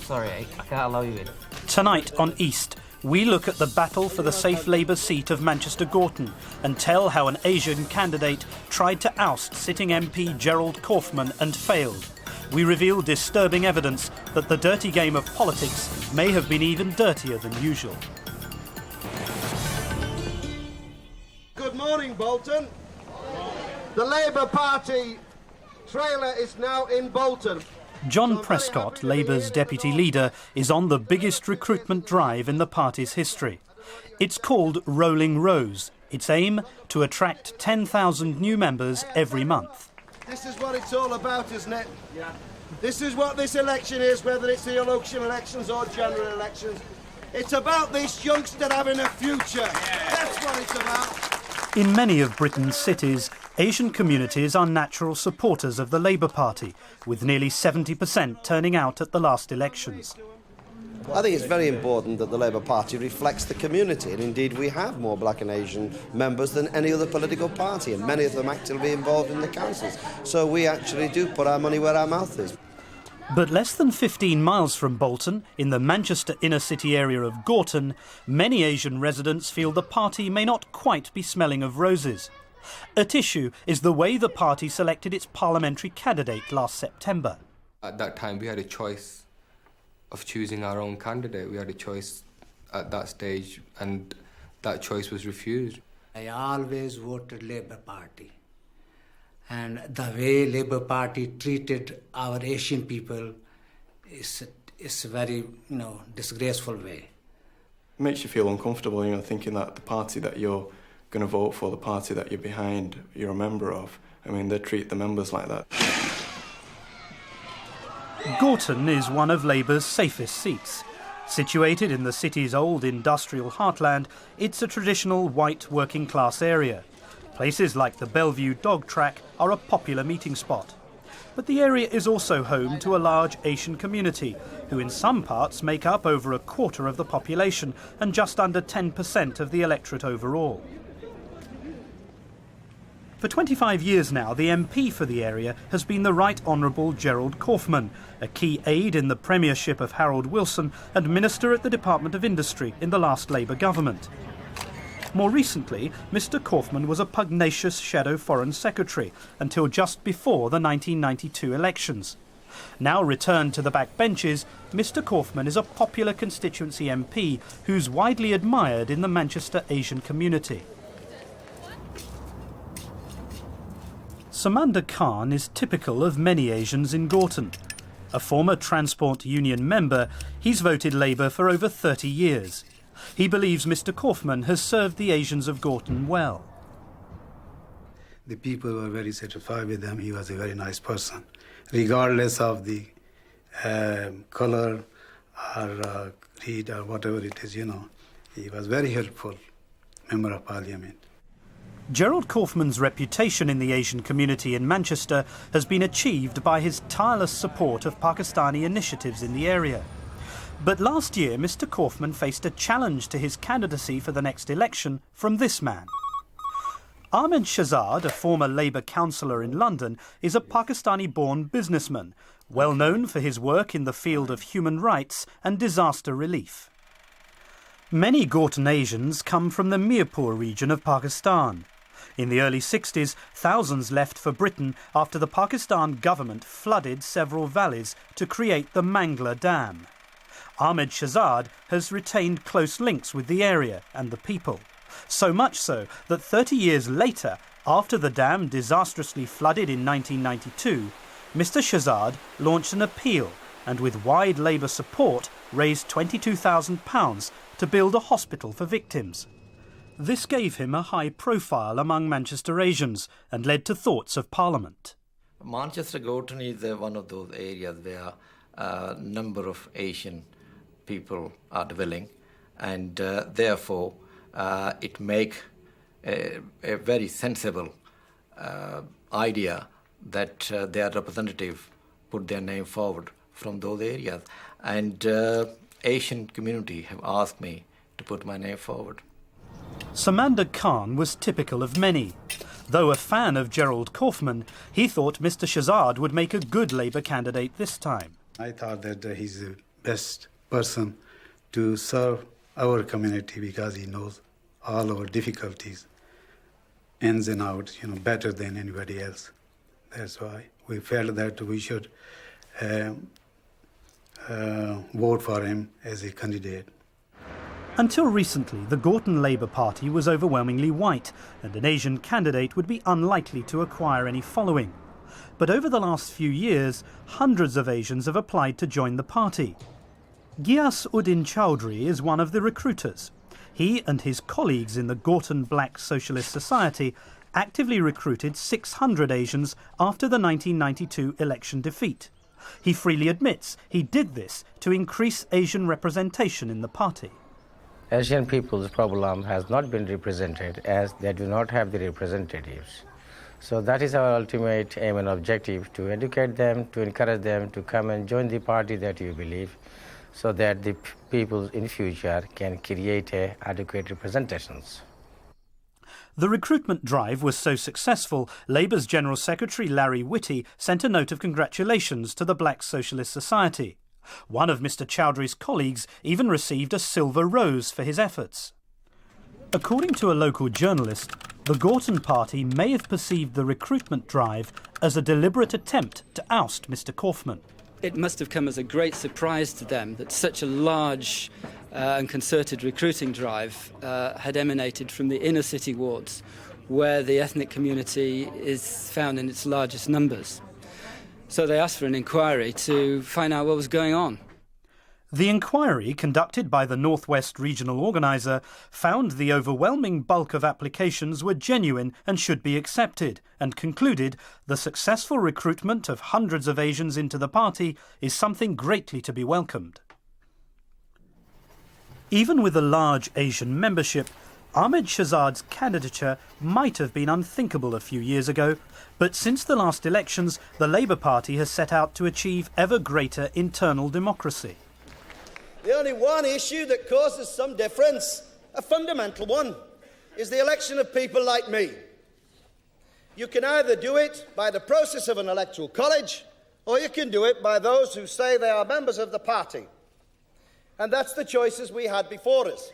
Sorry, I can't allow you in. Tonight on East, we look at the battle for the safe Labour seat of Manchester Gorton and tell how an Asian candidate tried to oust sitting MP Gerald Kaufman and failed. We reveal disturbing evidence that the dirty game of politics may have been even dirtier than usual. Good morning, Bolton. The Labour Party trailer is now in Bolton. John Prescott, Labour's deputy leader, is on the biggest recruitment drive in the party's history. It's called Rolling Rows. Its aim, to attract 10,000 new members every month. This is what it's all about, isn't it? Yeah. This is what this election is, whether it's the local elections or general elections. It's about this youngster having a future. Yeah. That's what it's about. In many of Britain's cities, Asian communities are natural supporters of the Labour Party, with nearly 70% turning out at the last elections. I think it's very important that the Labour Party reflects the community, and indeed we have more black and Asian members than any other political party, and many of them actively involved in the councils. So we actually do put our money where our mouth is. But less than 15 miles from Bolton, in the Manchester inner city area of Gorton, many Asian residents feel the party may not quite be smelling of roses. At issue is the way the party selected its parliamentary candidate last September. At that time we had a choice of choosing our own candidate. We had a choice at that stage, and that choice was refused. I always voted Labour Party. And the way Labour Party treated our Asian people is a very, disgraceful way. It makes you feel uncomfortable, thinking that the party that you're going to vote for, the party that you're behind, you're a member of. I mean, they treat the members like that. Gorton is one of Labour's safest seats. Situated in the city's old industrial heartland, it's a traditional white working-class area. Places like the Bellevue dog track are a popular meeting spot. But the area is also home to a large Asian community, who in some parts make up over a quarter of the population and just under 10% of the electorate overall. For 25 years now, the MP for the area has been the Right Honourable Gerald Kaufman, a key aide in the premiership of Harold Wilson and Minister at the Department of Industry in the last Labour government. More recently, Mr Kaufman was a pugnacious shadow Foreign Secretary until just before the 1992 elections. Now returned to the backbenches, Mr Kaufman is a popular constituency MP who's widely admired in the Manchester Asian community. Samanda Khan is typical of many Asians in Gorton. A former Transport Union member, he's voted Labour for over 30 years. He believes Mr Kaufman has served the Asians of Gorton well. The people were very satisfied with him. He was a very nice person. Regardless of the colour or creed or whatever it is, he was very helpful member of Parliament. Gerald Kaufman's reputation in the Asian community in Manchester has been achieved by his tireless support of Pakistani initiatives in the area. But last year, Mr Kaufman faced a challenge to his candidacy for the next election from this man. Ahmed Shahzad, a former Labour councillor in London, is a Pakistani-born businessman, well known for his work in the field of human rights and disaster relief. Many Gorton Asians come from the Mirpur region of Pakistan. In the early 60s, thousands left for Britain after the Pakistan government flooded several valleys to create the Mangla Dam. Ahmed Shahzad has retained close links with the area and the people. So much so that 30 years later, after the dam disastrously flooded in 1992, Mr Shahzad launched an appeal and with wide Labour support raised £22,000 to build a hospital for victims. This gave him a high profile among Manchester Asians and led to thoughts of Parliament. Manchester Gorton is one of those areas where a number of Asian people are dwelling, and therefore it makes a very sensible idea that their representative put their name forward from those areas. And Asian community have asked me to put my name forward. Samanda Khan was typical of many. Though a fan of Gerald Kaufman, he thought Mr Shahzad would make a good Labour candidate this time. I thought that he's a best person to serve our community because he knows all our difficulties, ins and outs, better than anybody else. That's why we felt that we should vote for him as a candidate. Until recently, the Gorton Labour Party was overwhelmingly white, and an Asian candidate would be unlikely to acquire any following. But over the last few years, hundreds of Asians have applied to join the party. Ghias Uddin Chowdhury is one of the recruiters. He and his colleagues in the Gorton Black Socialist Society actively recruited 600 Asians after the 1992 election defeat. He freely admits he did this to increase Asian representation in the party. Asian people's problem has not been represented as they do not have the representatives. So that is our ultimate aim and objective, to educate them, to encourage them to come and join the party that you believe, so that the people in future can create adequate representations. The recruitment drive was so successful, Labour's General Secretary Larry Whitty sent a note of congratulations to the Black Socialist Society. One of Mr Chowdhury's colleagues even received a silver rose for his efforts. According to a local journalist, the Gorton party may have perceived the recruitment drive as a deliberate attempt to oust Mr Kaufman. It must have come as a great surprise to them that such a large and concerted recruiting drive had emanated from the inner city wards, where the ethnic community is found in its largest numbers. So they asked for an inquiry to find out what was going on. The inquiry, conducted by the North West Regional Organiser, found the overwhelming bulk of applications were genuine and should be accepted, and concluded the successful recruitment of hundreds of Asians into the party is something greatly to be welcomed. Even with a large Asian membership, Ahmed Shahzad's candidature might have been unthinkable a few years ago, but since the last elections, the Labour Party has set out to achieve ever greater internal democracy. The only one issue that causes some difference, a fundamental one, is the election of people like me. You can either do it by the process of an electoral college, or you can do it by those who say they are members of the party. And that's the choices we had before us.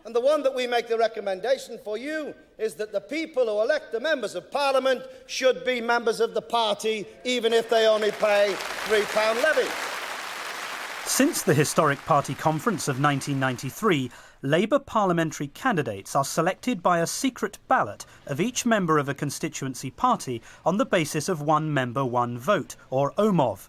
And the one that we make the recommendation for you is that the people who elect the members of Parliament should be members of the party, even if they only pay £3 levy. Since the historic party conference of 1993, Labour parliamentary candidates are selected by a secret ballot of each member of a constituency party on the basis of one member, one vote, or OMOV.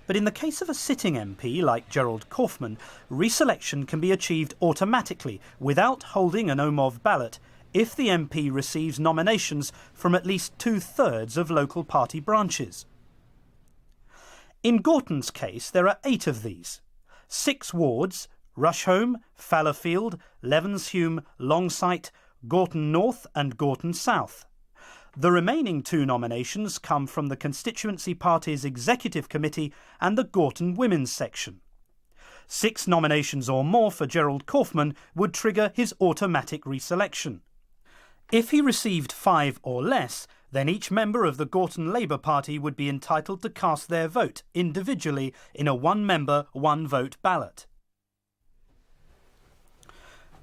But in the case of a sitting MP like Gerald Kaufman, reselection can be achieved automatically without holding an OMOV ballot if the MP receives nominations from at least 2/3 of local party branches. In Gorton's case, there are 8 of these. 6 wards: Rusholme, Fallowfield, Levenshume, Longsight, Gorton North and Gorton South. The remaining 2 nominations come from the constituency party's executive committee and the Gorton Women's section. 6 nominations or more for Gerald Kaufman would trigger his automatic reselection. If he received 5 or less, then each member of the Gorton Labour Party would be entitled to cast their vote individually in a one-member, one-vote ballot.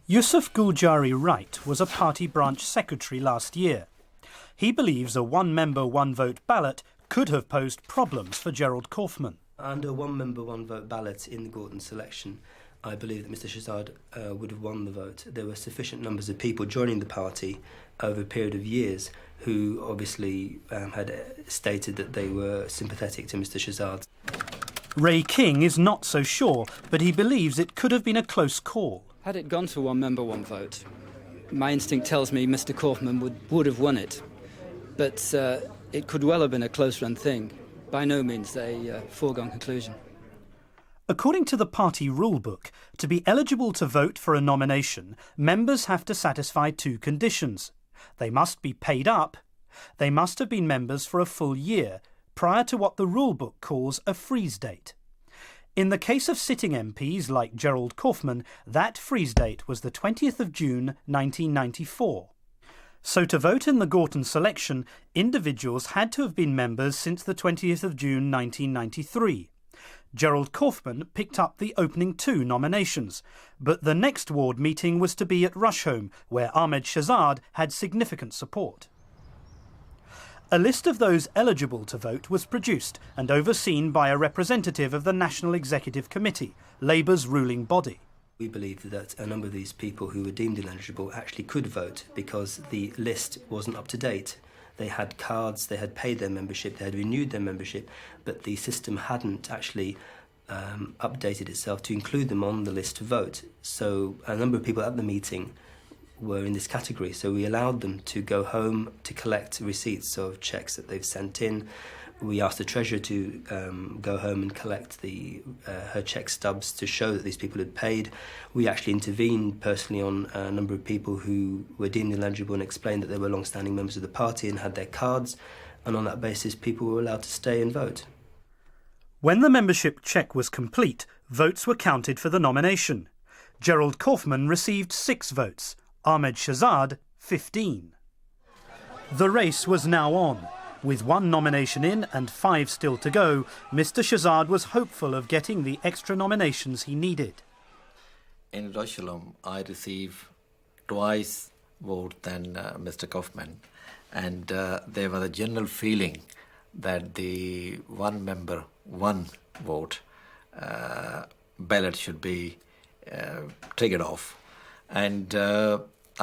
Yusuf Guljari Wright was a party branch secretary last year. He believes a one-member, one-vote ballot could have posed problems for Gerald Kaufman. Under a one-member, one-vote ballot in the Gorton selection, I believe that Mr Shahzad would have won the vote. There were sufficient numbers of people joining the party over a period of years who obviously had stated that they were sympathetic to Mr Shahzad. Ray King is not so sure, but he believes it could have been a close call. Had it gone to one member, one vote, my instinct tells me Mr Kaufman would have won it. But it could well have been a close-run thing. By no means a foregone conclusion. According to the party rulebook, to be eligible to vote for a nomination, members have to satisfy 2 conditions. They must be paid up. They must have been members for a full year, prior to what the rulebook calls a freeze date. In the case of sitting MPs like Gerald Kaufman, that freeze date was the 20th of June 1994. So to vote in the Gorton selection, individuals had to have been members since the 20th of June 1993. Gerald Kaufman picked up the opening 2 nominations, but the next ward meeting was to be at Rusholme, where Ahmed Shahzad had significant support. A list of those eligible to vote was produced and overseen by a representative of the National Executive Committee, Labour's ruling body. We believe that a number of these people who were deemed ineligible actually could vote because the list wasn't up to date. They had cards, they had paid their membership, they had renewed their membership, but the system hadn't actually updated itself to include them on the list to vote. So a number of people at the meeting were in this category, so we allowed them to go home to collect receipts of cheques that they've sent in. We asked the Treasurer to go home and collect her cheque stubs to show that these people had paid. We actually intervened personally on a number of people who were deemed ineligible and explained that they were long-standing members of the party and had their cards, and on that basis people were allowed to stay and vote. When the membership check was complete, votes were counted for the nomination. Gerald Kaufman received 6 votes, Ahmed Shahzad 15. The race was now on. With 1 nomination in and 5 still to go, Mr Shahzad was hopeful of getting the extra nominations he needed. In Rusholme, I received twice more than Mr Kaufman, and there was a general feeling that the one member, one vote ballot should be triggered off. And I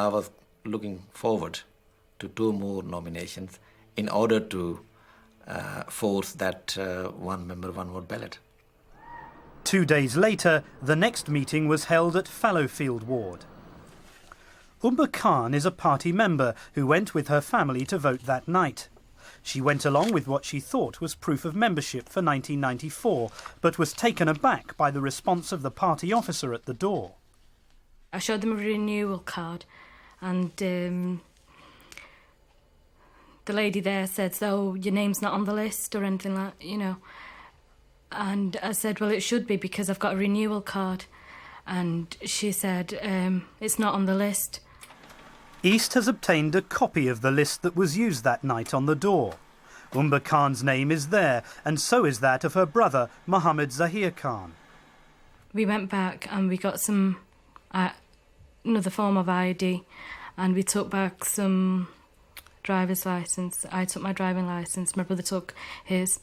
was looking forward to 2 more nominations in order to force that one member, one vote ballot. 2 days later, the next meeting was held at Fallowfield Ward. Khan is a party member who went with her family to vote that night. She went along with what she thought was proof of membership for 1994, but was taken aback by the response of the party officer at the door. I showed them a renewal card, and the lady there said, "So your name's not on the list or anything like, you know." And I said, "Well, it should be because I've got a renewal card." And she said, "It's not on the list." East has obtained a copy of the list that was used that night on the door. Khan's name is there, and so is that of her brother, Mohammed Zahir Khan. We went back and we got some another form of ID, and we took back some driver's licence. I took my driving licence, my brother took his,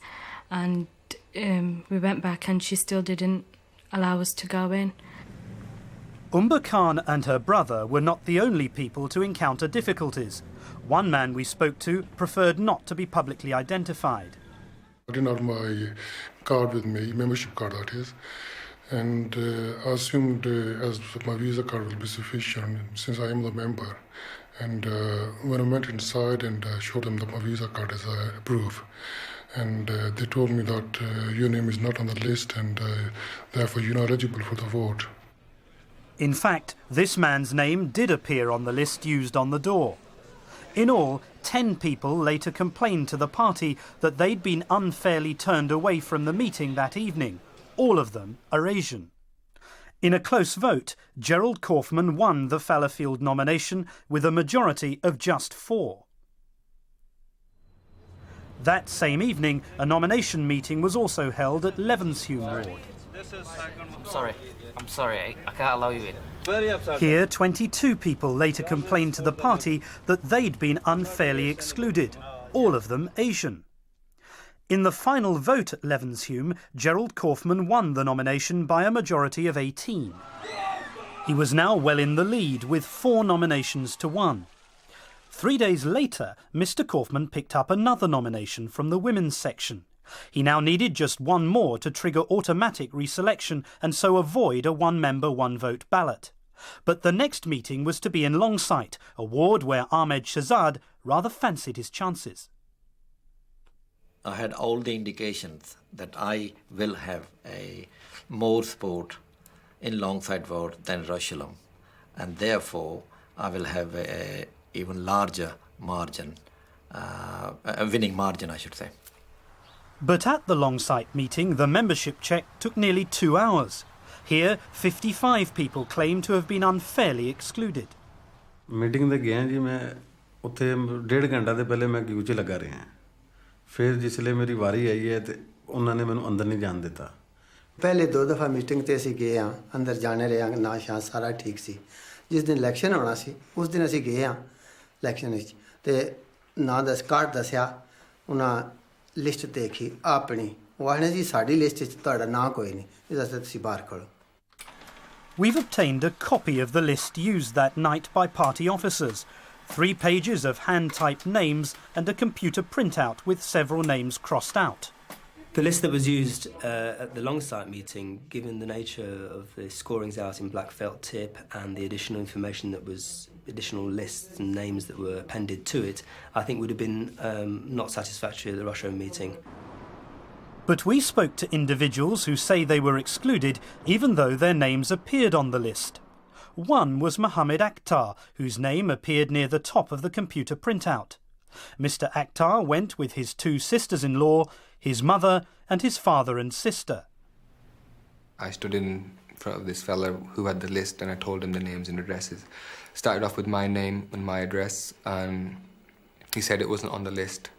and we went back and she still didn't allow us to go in. Khan and her brother were not the only people to encounter difficulties. One man we spoke to preferred not to be publicly identified. I didn't have my card with me, membership card that is, and I assumed as my visa card will be sufficient since I am the member. And when I went inside and showed them that my visa card is approved, and they told me that your name is not on the list and therefore you're not eligible for the vote. In fact, this man's name did appear on the list used on the door. In all, 10 people later complained to the party that they'd been unfairly turned away from the meeting that evening. All of them are Asian. In a close vote, Gerald Kaufman won the Fallowfield nomination with a majority of just 4. That same evening, a nomination meeting was also held at Levenshume Ward. I'm sorry, I can't allow you in. Here, 22 people later complained to the party that they'd been unfairly excluded, all of them Asian. In the final vote at Levenshume, Gerald Kaufman won the nomination by a majority of 18. He was now well in the lead with 4 nominations to 1. 3 days later, Mr Kaufman picked up another nomination from the women's section. He now needed just 1 more to trigger automatic reselection and so avoid a one-member, one-vote ballot. But the next meeting was to be in Longsight, a ward where Ahmed Shahzad rather fancied his chances. I had all the indications that I will have a more support in Longsight ward than Rusholme, and therefore I will have a even larger margin, a winning margin, I should say. But at the Longsight meeting, the membership check took nearly 2 hours. Here, 55 people claimed to have been unfairly excluded. Meeting the गया जी मैं उत्थे 1.5 घंटा से पहले मैं Q च लगा रहा फिर जिसले मेरी वारी आई है तो उन्होंने मैनू अंदर नहीं जान दिता पहले 2 दफ़ा मीटिंग ते असीं गए हाँ अंदर जाने रहे हाँ ना शां सारा ठीक सी जिस दिन इलेक्शन होना सी उस दिन असीं गए हाँ इलेक्शन विच ते ना दस कार्ड दस्या उन्हां लिस्ट देखी अपनी वो आखने जी साडी लिस्ट च तुहाडा नां कोई नहीं इस आस्ते तुसीं बाहर खड़ो. We've obtained a copy of the list used that night by party officers. 3 pages of hand-typed names and a computer printout with several names crossed out. The list that was used at the Longsight meeting, given the nature of the scorings out in black felt tip and the additional information that was, additional lists and names that were appended to it, I think would have been not satisfactory at the Russia meeting. But we spoke to individuals who say they were excluded even though their names appeared on the list. One was Mohammed Akhtar, whose name appeared near the top of the computer printout. Mr. Akhtar went with his 2 sisters-in-law, his mother and his father and sister. I stood in front of this fella who had the list and I told him the names and addresses. Started off with my name and my address and he said it wasn't on the list.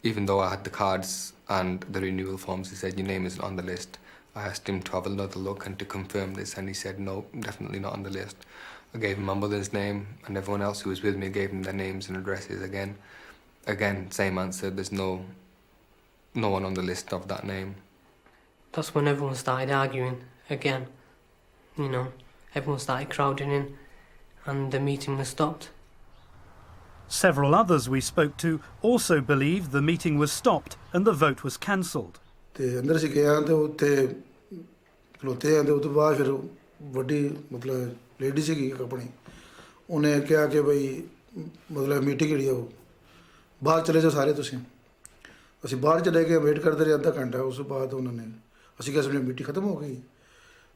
Even though I had the cards and the renewal forms, he said your name isn't on the list. I asked him to have another look and to confirm this and he said no, definitely not on the list. I gave him my mother's name and everyone else who was with me gave him their names and addresses again. Again, same answer, there's no one on the list of that name. That's when everyone started arguing again. You know, everyone started crowding in and the meeting was stopped. Several others we spoke to also believed the meeting was stopped and the vote was cancelled. ਤੇ ਅੰਦਰ ਅਸੀਂ ਗਏ ਹਾਂ ਤੇ ਉੱਥੇ ਖਲੋਤੇ ਹਾਂ ਤੇ ਉਸ ਤੋਂ ਬਾਅਦ ਫਿਰ ਵੱਡੀ ਮਤਲਬ ਲੇਡੀ ਸੀਗੀ ਆਪਣੀ ਉਹਨੇ ਕਿਹਾ ਕਿ ਬਈ ਮਤਲਬ ਮੀਟਿੰਗ ਜਿਹੜੀ ਉਹ ਬਾਹਰ ਚਲੇ ਜਾਓ ਸਾਰੇ ਤੁਸੀਂ ਅਸੀਂ ਬਾਹਰ ਚਲੇ ਗਏ ਵੇਟ ਕਰਦੇ ਰਹੇ ਅੱਧਾ ਘੰਟਾ ਉਸ ਤੋਂ ਬਾਅਦ ਉਹਨਾਂ ਨੇ ਅਸੀਂ ਕਿਹਾ ਸਾਡੀ ਮੀਟਿੰਗ ਖਤਮ ਹੋ ਗਈ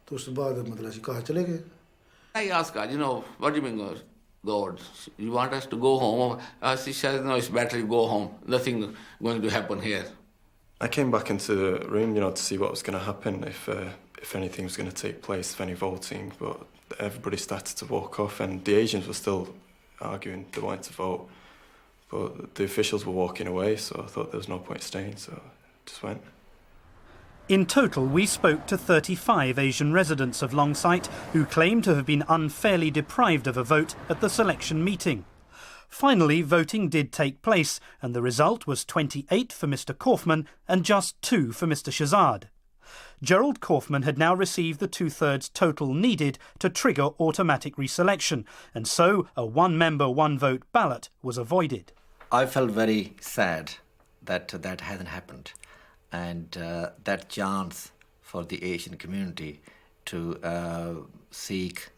ਤੇ ਉਸ ਤੋਂ ਬਾਅਦ ਮਤਲਬ ਅਸੀਂ ਘਰ ਚਲੇ ਗਏ. I asked her, you know, what do you mean God? You want us to go home? She said, no, it's better you go home. Nothing going to happen here. I came back into the room, you know, to see what was going to happen, if anything was going to take place, if any voting, but everybody started to walk off and the Asians were still arguing they wanted to vote, but the officials were walking away, so I thought there was no point staying, so I just went. In total, we spoke to 35 Asian residents of Longsight who claimed to have been unfairly deprived of a vote at the selection meeting. Finally, voting did take place, and the result was 28 for Mr. Kaufman and just 2 for Mr. Shahzad. Gerald Kaufman had now received the 2/3 total needed to trigger automatic reselection, and so a one-member, one-vote ballot was avoided. I felt very sad that that hadn't happened, and that chance for the Asian community to seek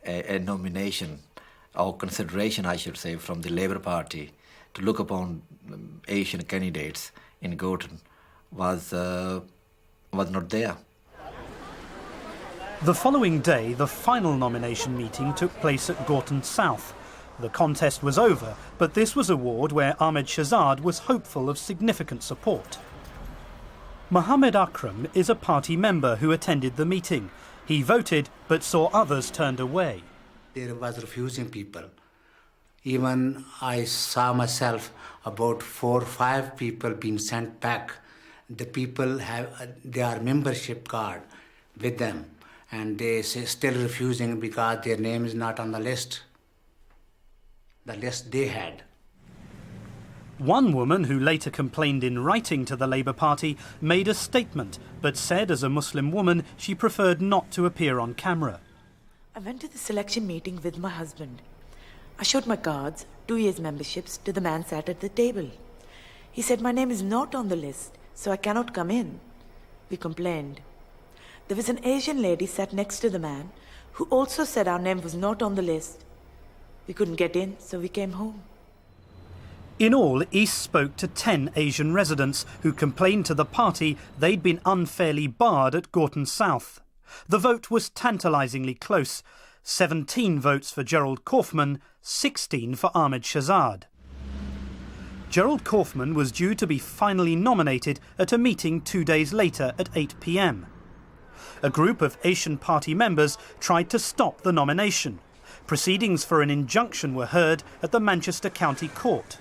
a nomination or consideration, I should say, from the Labour Party to look upon Asian candidates in Gorton was not there. The following day, the final nomination meeting took place at Gorton South. The contest was over, but this was a ward where Ahmed Shahzad was hopeful of significant support. Mohammed Akram is a party member who attended the meeting. He voted, but saw others turned away. There was refusing people. Even I saw myself about 4 or 5 people being sent back. The people have their membership card with them, and they still refusing because their name is not on the list. The list they had. One woman who later complained in writing to the Labour Party made a statement, but said as a Muslim woman she preferred not to appear on camera. I went to the selection meeting with my husband. I showed my cards, 2 years memberships, to the man sat at the table. He said my name is not on the list, so I cannot come in. We complained. There was an Asian lady sat next to the man who also said our name was not on the list. We couldn't get in, so we came home. In all, East spoke to 10 Asian residents who complained to the party they'd been unfairly barred at Gorton South. The vote was tantalisingly close. 17 votes for Gerald Kaufman, 16 for Ahmed Shahzad. Gerald Kaufman was due to be finally nominated at a meeting 2 days later at 8 p.m. A group of Asian Party members tried to stop the nomination. Proceedings for an injunction were heard at the Manchester County Court.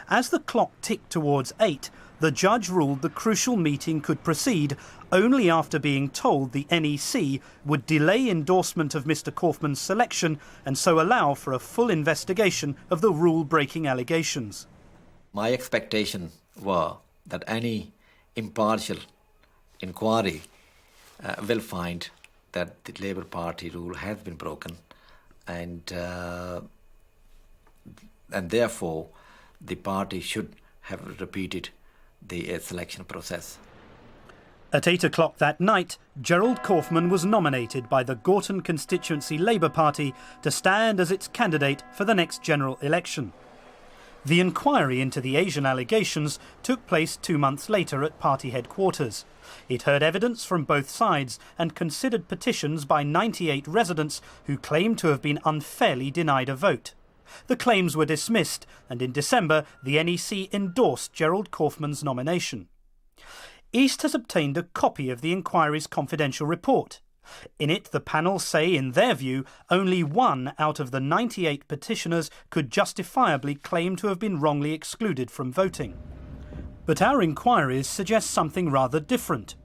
As the clock ticked towards 8, the judge ruled the crucial meeting could proceed only after being told the NEC would delay endorsement of Mr Kaufman's selection and so allow for a full investigation of the rule-breaking allegations. My expectation were that any impartial inquiry will find that the Labour Party rule has been broken, and therefore the party should have repeated the selection process. At 8 o'clock that night, Gerald Kaufman was nominated by the Gorton constituency Labour Party to stand as its candidate for the next general election. The inquiry into the Asian allegations took place 2 months later at party headquarters. It heard evidence from both sides and considered petitions by 98 residents who claimed to have been unfairly denied a vote. The claims were dismissed, and in December the NEC endorsed Gerald Kaufman's nomination. East has obtained a copy of the inquiry's confidential report. In it, the panel say, in their view, only 1 out of the 98 petitioners could justifiably claim to have been wrongly excluded from voting. But our inquiries suggest something rather different.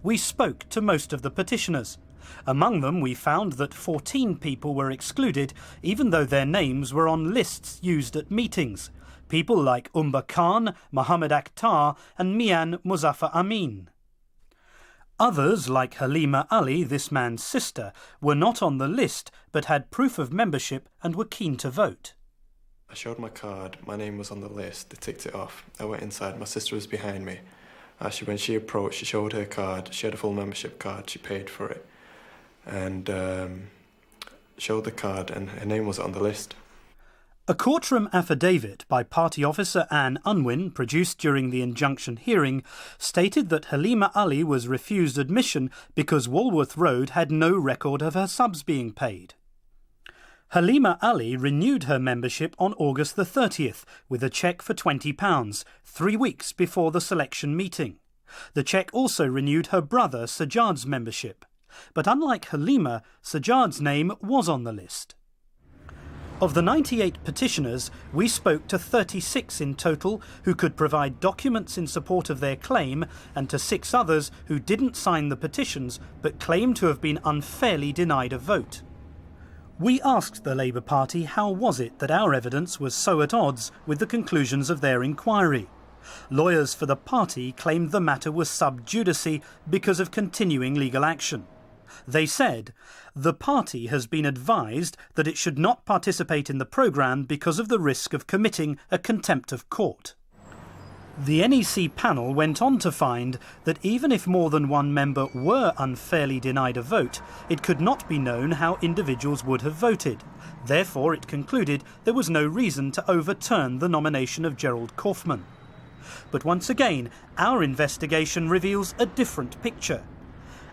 We spoke to most of the petitioners. Among them, we found that 14 people were excluded, even though their names were on lists used at meetings. People like Umba Khan, Mohammed Akhtar and Mian Muzaffar Amin. Others, like Halima Ali, this man's sister, were not on the list but had proof of membership and were keen to vote. I showed my card, my name was on the list, they ticked it off. I went inside, my sister was behind me. Actually, when she approached, she showed her card, she had a full membership card, she paid for it. And showed the card and her name was on the list. A courtroom affidavit by party officer Anne Unwin, produced during the injunction hearing, stated that Halima Ali was refused admission because Walworth Road had no record of her subs being paid. Halima Ali renewed her membership on August the 30th with a cheque for £20, 3 weeks before the selection meeting. The cheque also renewed her brother Sajad's membership. But unlike Halima, Sajad's name was on the list. Of the 98 petitioners, we spoke to 36 in total who could provide documents in support of their claim, and to 6 others who didn't sign the petitions but claimed to have been unfairly denied a vote. We asked the Labour Party how was it that our evidence was so at odds with the conclusions of their inquiry. Lawyers for the party claimed the matter was sub judice because of continuing legal action. They said, the party has been advised that it should not participate in the programme because of the risk of committing a contempt of court. The NEC panel went on to find that even if more than one member were unfairly denied a vote, it could not be known how individuals would have voted. Therefore, it concluded there was no reason to overturn the nomination of Gerald Kaufman. But once again, our investigation reveals a different picture.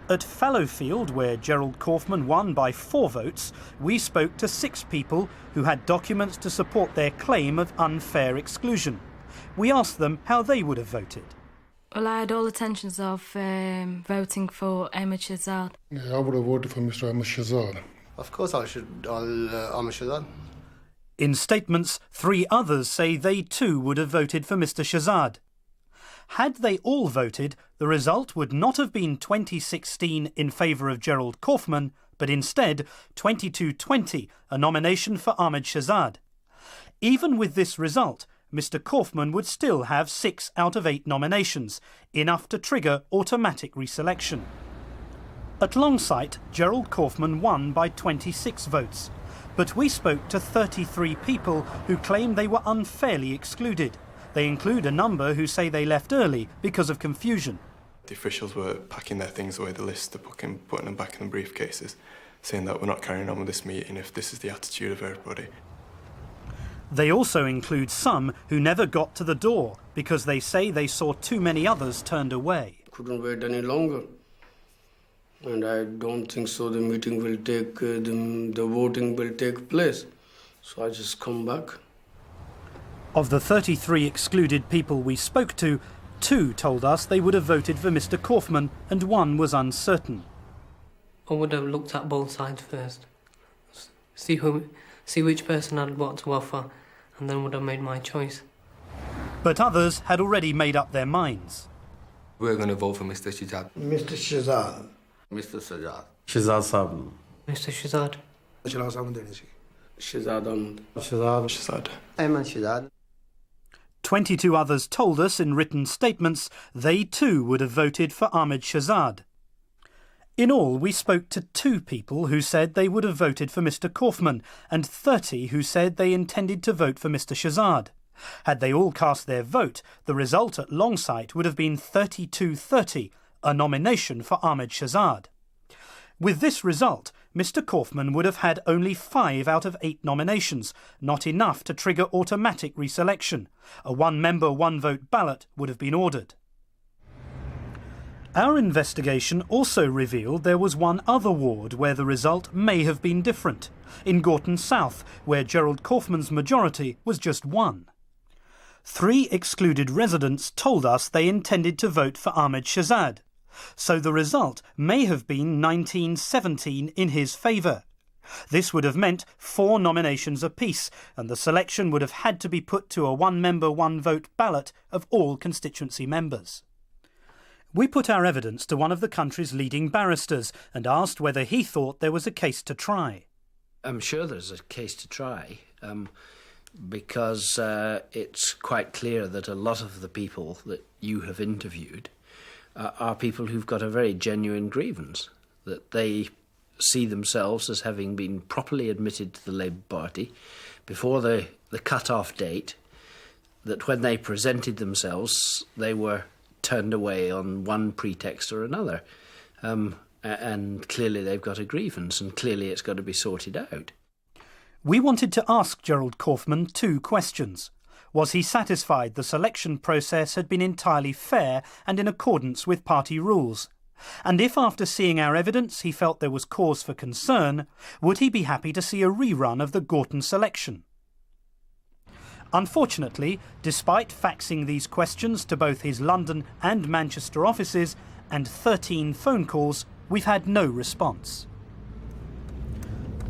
At Fallowfield, where Gerald Kaufman won by 4 votes, we spoke to 6 people who had documents to support their claim of unfair exclusion. We asked them how they would have voted. Well, I had all intentions of voting for Ahmed Shahzad. Yeah, I would have voted for Mr. Ahmed Shahzad. Of course I should, Ahmed Shahzad. In statements, 3 others say they too would have voted for Mr. Shahzad. Had they all voted, the result would not have been 2016 in favour of Gerald Kaufman, but instead 2220, a nomination for Ahmed Shahzad. Even with this result, Mr. Kaufman would still have 6 out of 8 nominations, enough to trigger automatic reselection. At Longsight, Gerald Kaufman won by 26 votes, but we spoke to 33 people who claimed they were unfairly excluded. They include a number who say they left early because of confusion. The officials were packing their things away, the list, putting them back in the briefcases, saying that we're not carrying on with this meeting if this is the attitude of everybody. They also include some who never got to the door because they say they saw too many others turned away. Couldn't wait any longer. And I don't think so the meeting will take, the voting will take place. So I just come back. Of the 33 excluded people we spoke to, 2 told us they would have voted for Mr. Kaufman and 1 was uncertain. I would have looked at both sides first, see which person had what to offer, and then would have made my choice. But others had already made up their minds. We're going to vote for Mr. Shahzad. Mr. Shahzad. Mr. Sajad. Shahzad Saab. Mr. Shahzad. Shahzad Ahmed. Shahzad. Ayman Shahzad. 22 others told us in written statements they too would have voted for Ahmed Shahzad. In all, we spoke to 2 people who said they would have voted for Mr. Kaufman and 30 who said they intended to vote for Mr. Shahzad. Had they all cast their vote, the result at Longsight would have been 32-30, a nomination for Ahmed Shahzad. With this result, Mr. Kaufman would have had only 5 out of 8 nominations, not enough to trigger automatic reselection. A one-member, one-vote ballot would have been ordered. Our investigation also revealed there was one other ward where the result may have been different, in Gorton South, where Gerald Kaufman's majority was just 1. 3 excluded residents told us they intended to vote for Ahmed Shahzad, so the result may have been 19-17 in his favour. This would have meant 4 nominations apiece, and the selection would have had to be put to a one-member, one-vote ballot of all constituency members. We put our evidence to one of the country's leading barristers and asked whether he thought there was a case to try. I'm sure there's a case to try, because it's quite clear that a lot of the people that you have interviewed are people who've got a very genuine grievance, that they see themselves as having been properly admitted to the Labour Party before the cut-off date, that when they presented themselves they were turned away on one pretext or another. And clearly they've got a grievance, and clearly it's got to be sorted out. We wanted to ask Gerald Kaufman 2 questions. Was he satisfied the selection process had been entirely fair and in accordance with party rules? And if after seeing our evidence he felt there was cause for concern, would he be happy to see a rerun of the Gorton selection? Unfortunately, despite faxing these questions to both his London and Manchester offices and 13 phone calls, we've had no response.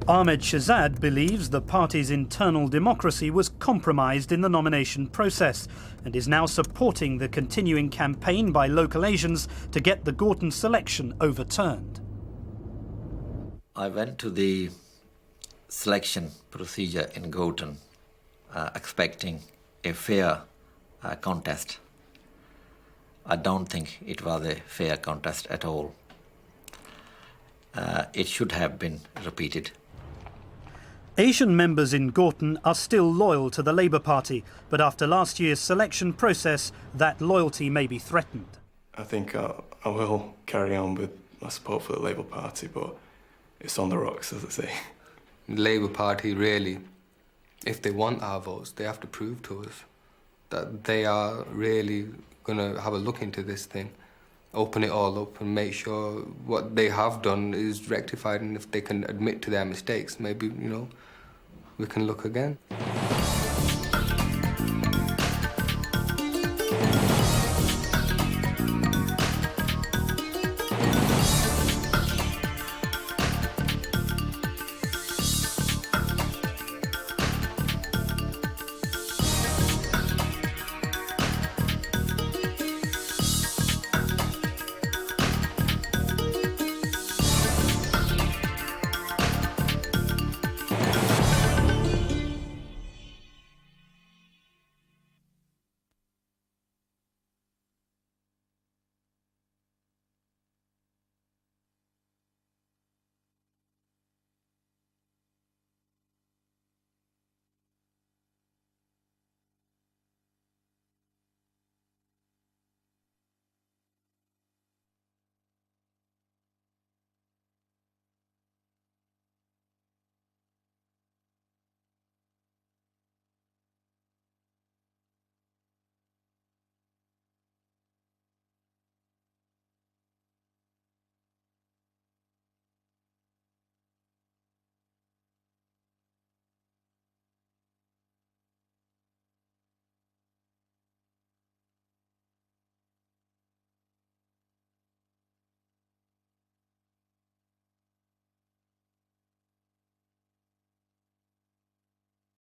Ahmed Shahzad believes the party's internal democracy was compromised in the nomination process and is now supporting the continuing campaign by local Asians to get the Gorton selection overturned. I went to the selection procedure in Gorton expecting a fair contest. I don't think it was a fair contest at all. It should have been repeated. Asian members in Gorton are still loyal to the Labour Party, but after last year's selection process, that loyalty may be threatened. I think I will carry on with my support for the Labour Party, but it's on the rocks, as they say. The Labour Party, really, if they want our votes, they have to prove to us that they are really going to have a look into this thing, open it all up and make sure what they have done is rectified, and if they can admit to their mistakes, maybe, we can look again.